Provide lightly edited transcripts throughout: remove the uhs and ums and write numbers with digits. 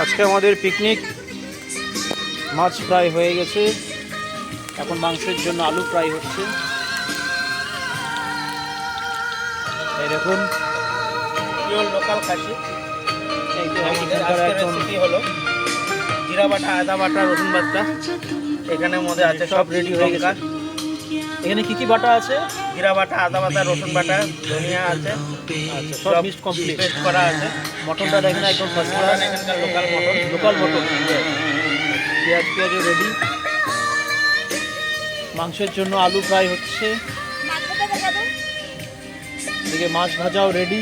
আজকে আমাদের পিকনিক মাছ ফ্রাই হয়ে গেছে, এখন মাংসের জন্য আলু ফ্রাই হচ্ছে। এই দেখুন পিওর লোকাল খাসি। এখানকার একদম রেসিপি হলো জিরা বাটা, আদা বাটা, রসুন বাটা, এখানের মধ্যে আছে সব রেডি হয়ে গেছে। এখানে কি কি বাটা আছে? জিরা বাটা, আদা বাটা, রসুন বাটা, ধনিয়া আছে, আচ্ছা, সব মিক্সড কমপ্লিট। পেস্ট করা আছে। মটনটা দেখেন একদম ফার্স্ট ক্লাস, এখানকার লোকাল মটন। Local mutton. পেঁয়াজও রেডি, মাংসের জন্য আলু ফ্রাই হচ্ছে, এদিকে মাছ ভাজাও রেডি।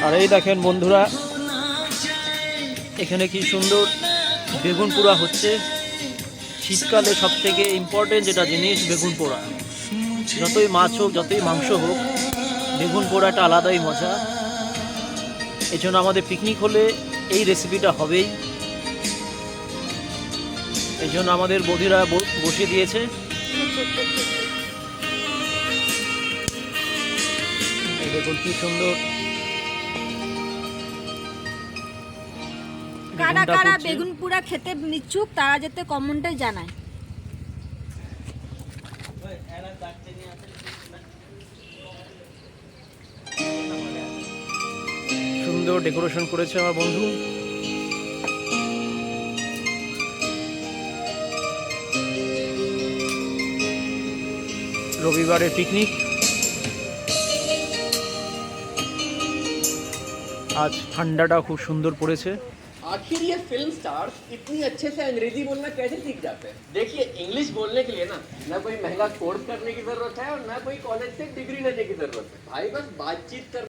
আর এই দেখেন বন্ধুরা, এখানে কি সুন্দর বেগুন পোড়া হচ্ছে। শীতকালে সব থেকে ইম্পর্টেন্ট যেটা জিনিস বেগুন পোড়া। যতই মাছ হোক, যতই মাংস হোক, বেগুন পোড়াটা আলাদাই মজা। এই জন্য আমাদের পিকনিক হলে এই রেসিপিটা হবেই। এই জন্য আমাদের বৌদিরা বসিয়ে দিয়েছে। এই দেখুন কি সুন্দর কারা কারা বেগুন পোড়া খেতে ইচ্ছুক তারা যেতে কমেন্টে জানায়। সুন্দর ডেকোরেশন করেছে আমার বন্ধু। রবিবারের পিকনিক। আজ ঠান্ডাটা খুব সুন্দর পড়েছে। आखिर ये फिल्म स्टार्स इतनी अच्छे से अंग्रेजी बोलना कैसे सीख जाते हैं? देखिए, इंग्लिश बोलने के लिए ना कोई महंगा कोर्स करने की जरूरत है और ना कोई कॉलेज से डिग्री लेने की जरूरत है भाई, बस बातचीत कर